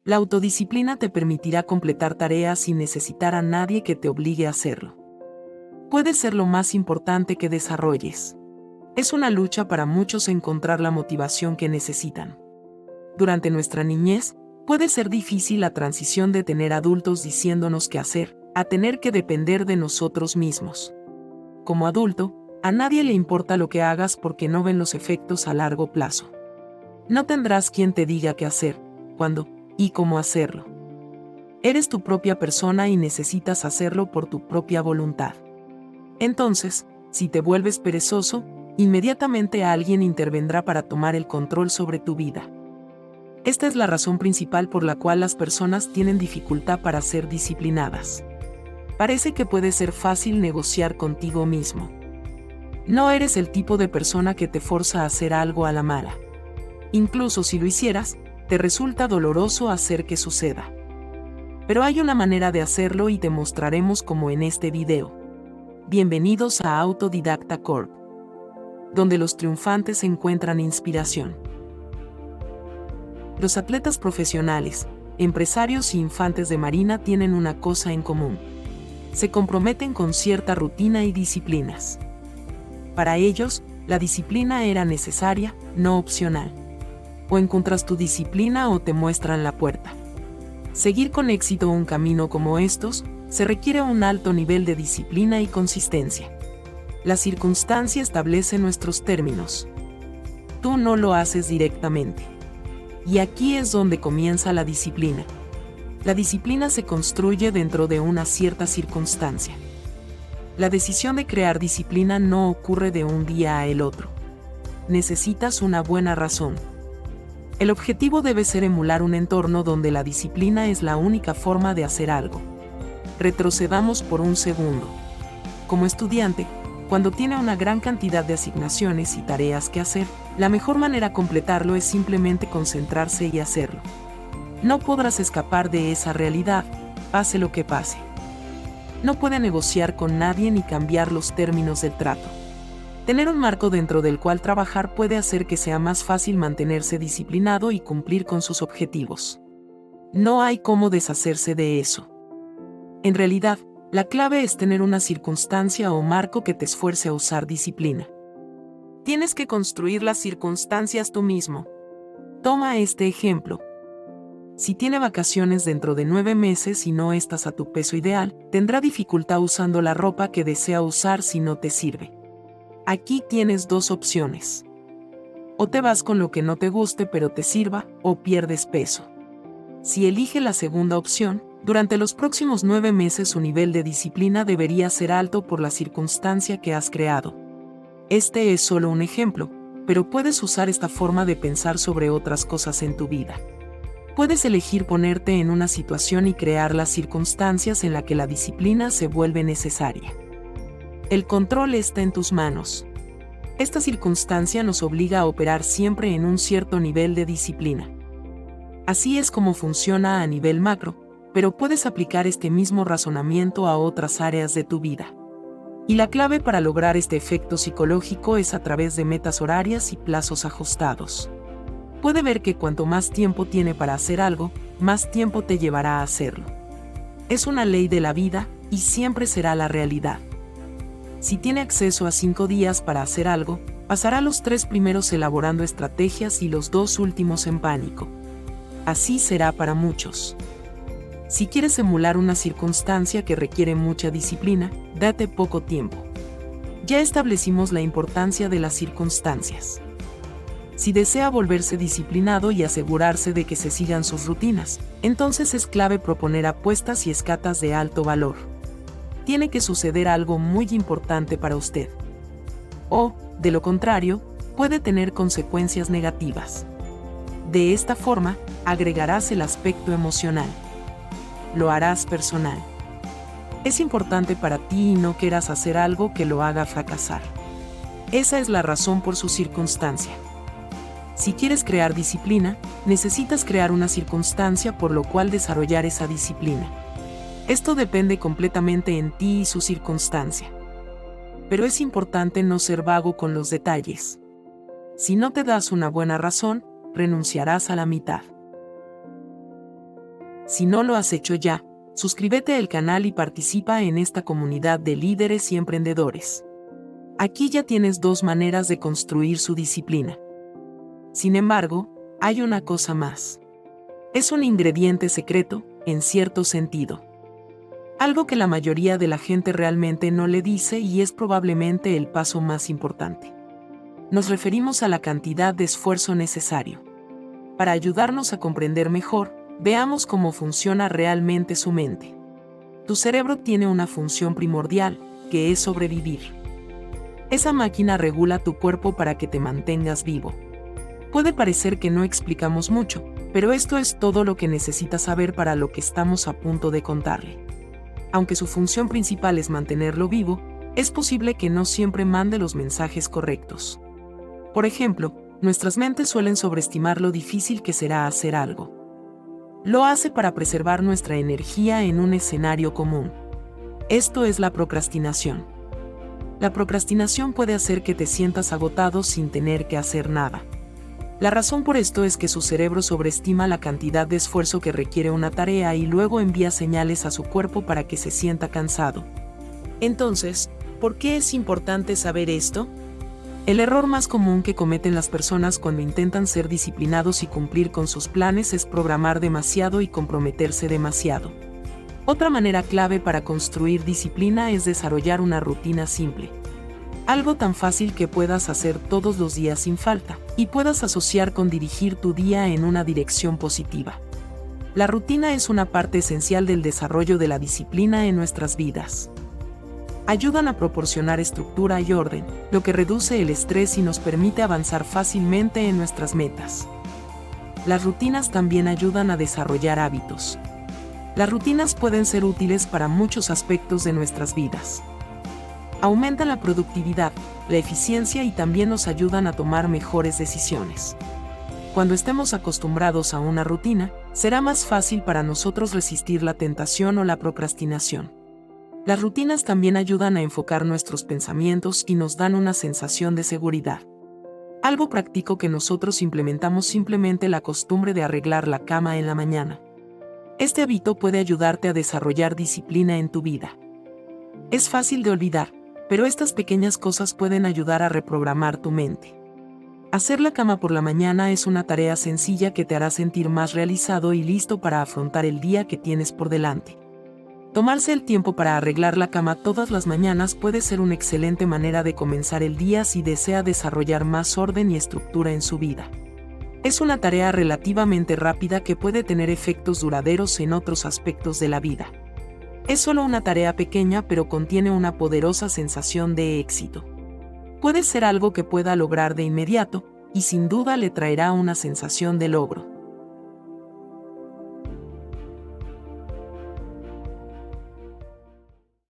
La autodisciplina te permitirá completar tareas sin necesitar a nadie que te obligue a hacerlo. Puede ser lo más importante que desarrolles. Es una lucha para muchos encontrar la motivación que necesitan. Durante nuestra niñez, puede ser difícil la transición de tener adultos diciéndonos qué hacer, a tener que depender de nosotros mismos. Como adulto, a nadie le importa lo que hagas porque no ven los efectos a largo plazo. No tendrás quien te diga qué hacer, cuándo y cómo hacerlo. Eres tu propia persona y necesitas hacerlo por tu propia voluntad. Entonces, si te vuelves perezoso, inmediatamente alguien intervendrá para tomar el control sobre tu vida. Esta es la razón principal por la cual las personas tienen dificultad para ser disciplinadas. Parece que puede ser fácil negociar contigo mismo. No eres el tipo de persona que te forza a hacer algo a la mala. Incluso si lo hicieras, te resulta doloroso hacer que suceda. Pero hay una manera de hacerlo y te mostraremos cómo en este video. Bienvenidos a Autodidacta Corp, donde los triunfantes encuentran inspiración. Los atletas profesionales, empresarios y infantes de marina tienen una cosa en común. Se comprometen con cierta rutina y disciplinas. Para ellos, la disciplina era necesaria, no opcional. O encuentras tu disciplina o te muestran la puerta. Seguir con éxito un camino como estos, se requiere un alto nivel de disciplina y consistencia. La circunstancia establece nuestros términos. Tú no lo haces directamente. Y aquí es donde comienza la disciplina. La disciplina se construye dentro de una cierta circunstancia. La decisión de crear disciplina no ocurre de un día a el otro. Necesitas una buena razón. El objetivo debe ser emular un entorno donde la disciplina es la única forma de hacer algo. Retrocedamos por un segundo. Como estudiante, cuando tiene una gran cantidad de asignaciones y tareas que hacer, la mejor manera de completarlo es simplemente concentrarse y hacerlo. No podrás escapar de esa realidad, pase lo que pase. No puede negociar con nadie ni cambiar los términos del trato. Tener un marco dentro del cual trabajar puede hacer que sea más fácil mantenerse disciplinado y cumplir con sus objetivos. No hay cómo deshacerse de eso. En realidad, la clave es tener una circunstancia o marco que te esfuerce a usar disciplina. Tienes que construir las circunstancias tú mismo. Toma este ejemplo. Si tiene vacaciones dentro de 9 meses y no estás a tu peso ideal, tendrá dificultad usando la ropa que desea usar si no te sirve. Aquí tienes dos opciones. O te vas con lo que no te guste pero te sirva, o pierdes peso. Si elige la segunda opción, durante los próximos 9 meses su nivel de disciplina debería ser alto por la circunstancia que has creado. Este es solo un ejemplo, pero puedes usar esta forma de pensar sobre otras cosas en tu vida. Puedes elegir ponerte en una situación y crear las circunstancias en la que la disciplina se vuelve necesaria. El control está en tus manos. Esta circunstancia nos obliga a operar siempre en un cierto nivel de disciplina. Así es como funciona a nivel macro, pero puedes aplicar este mismo razonamiento a otras áreas de tu vida. Y la clave para lograr este efecto psicológico es a través de metas horarias y plazos ajustados. Puede ver que cuanto más tiempo tiene para hacer algo, más tiempo te llevará a hacerlo. Es una ley de la vida y siempre será la realidad. Si tiene acceso a 5 días para hacer algo, pasará los 3 primeros elaborando estrategias y los 2 últimos en pánico. Así será para muchos. Si quieres emular una circunstancia que requiere mucha disciplina, date poco tiempo. Ya establecimos la importancia de las circunstancias. Si desea volverse disciplinado y asegurarse de que se sigan sus rutinas, entonces es clave proponer apuestas y escatas de alto valor. Tiene que suceder algo muy importante para usted. O, de lo contrario, puede tener consecuencias negativas. De esta forma, agregarás el aspecto emocional. Lo harás personal. Es importante para ti y no quieras hacer algo que lo haga fracasar. Esa es la razón por su circunstancia. Si quieres crear disciplina, necesitas crear una circunstancia por lo cual desarrollar esa disciplina. Esto depende completamente en ti y su circunstancia. Pero es importante no ser vago con los detalles. Si no te das una buena razón, renunciarás a la mitad. Si no lo has hecho ya, suscríbete al canal y participa en esta comunidad de líderes y emprendedores. Aquí ya tienes 2 maneras de construir su disciplina. Sin embargo, hay una cosa más. Es un ingrediente secreto, en cierto sentido. Algo que la mayoría de la gente realmente no le dice y es probablemente el paso más importante. Nos referimos a la cantidad de esfuerzo necesario. Para ayudarnos a comprender mejor, veamos cómo funciona realmente su mente. Tu cerebro tiene una función primordial, que es sobrevivir. Esa máquina regula tu cuerpo para que te mantengas vivo. Puede parecer que no explicamos mucho, pero esto es todo lo que necesitas saber para lo que estamos a punto de contarle. Aunque su función principal es mantenerlo vivo, es posible que no siempre mande los mensajes correctos. Por ejemplo, nuestras mentes suelen sobreestimar lo difícil que será hacer algo. Lo hace para preservar nuestra energía en un escenario común. Esto es la procrastinación. La procrastinación puede hacer que te sientas agotado sin tener que hacer nada. La razón por esto es que su cerebro sobreestima la cantidad de esfuerzo que requiere una tarea y luego envía señales a su cuerpo para que se sienta cansado. Entonces, ¿por qué es importante saber esto? El error más común que cometen las personas cuando intentan ser disciplinados y cumplir con sus planes es programar demasiado y comprometerse demasiado. Otra manera clave para construir disciplina es desarrollar una rutina simple. Algo tan fácil que puedas hacer todos los días sin falta, y puedas asociar con dirigir tu día en una dirección positiva. La rutina es una parte esencial del desarrollo de la disciplina en nuestras vidas. Ayudan a proporcionar estructura y orden, lo que reduce el estrés y nos permite avanzar fácilmente en nuestras metas. Las rutinas también ayudan a desarrollar hábitos. Las rutinas pueden ser útiles para muchos aspectos de nuestras vidas. Aumentan la productividad, la eficiencia y también nos ayudan a tomar mejores decisiones. Cuando estemos acostumbrados a una rutina, será más fácil para nosotros resistir la tentación o la procrastinación. Las rutinas también ayudan a enfocar nuestros pensamientos y nos dan una sensación de seguridad. Algo práctico que nosotros implementamos simplemente la costumbre de arreglar la cama en la mañana. Este hábito puede ayudarte a desarrollar disciplina en tu vida. Es fácil de olvidar, pero estas pequeñas cosas pueden ayudar a reprogramar tu mente. Hacer la cama por la mañana es una tarea sencilla que te hará sentir más realizado y listo para afrontar el día que tienes por delante. Tomarse el tiempo para arreglar la cama todas las mañanas puede ser una excelente manera de comenzar el día si desea desarrollar más orden y estructura en su vida. Es una tarea relativamente rápida que puede tener efectos duraderos en otros aspectos de la vida. Es solo una tarea pequeña, pero contiene una poderosa sensación de éxito. Puede ser algo que pueda lograr de inmediato, y sin duda le traerá una sensación de logro.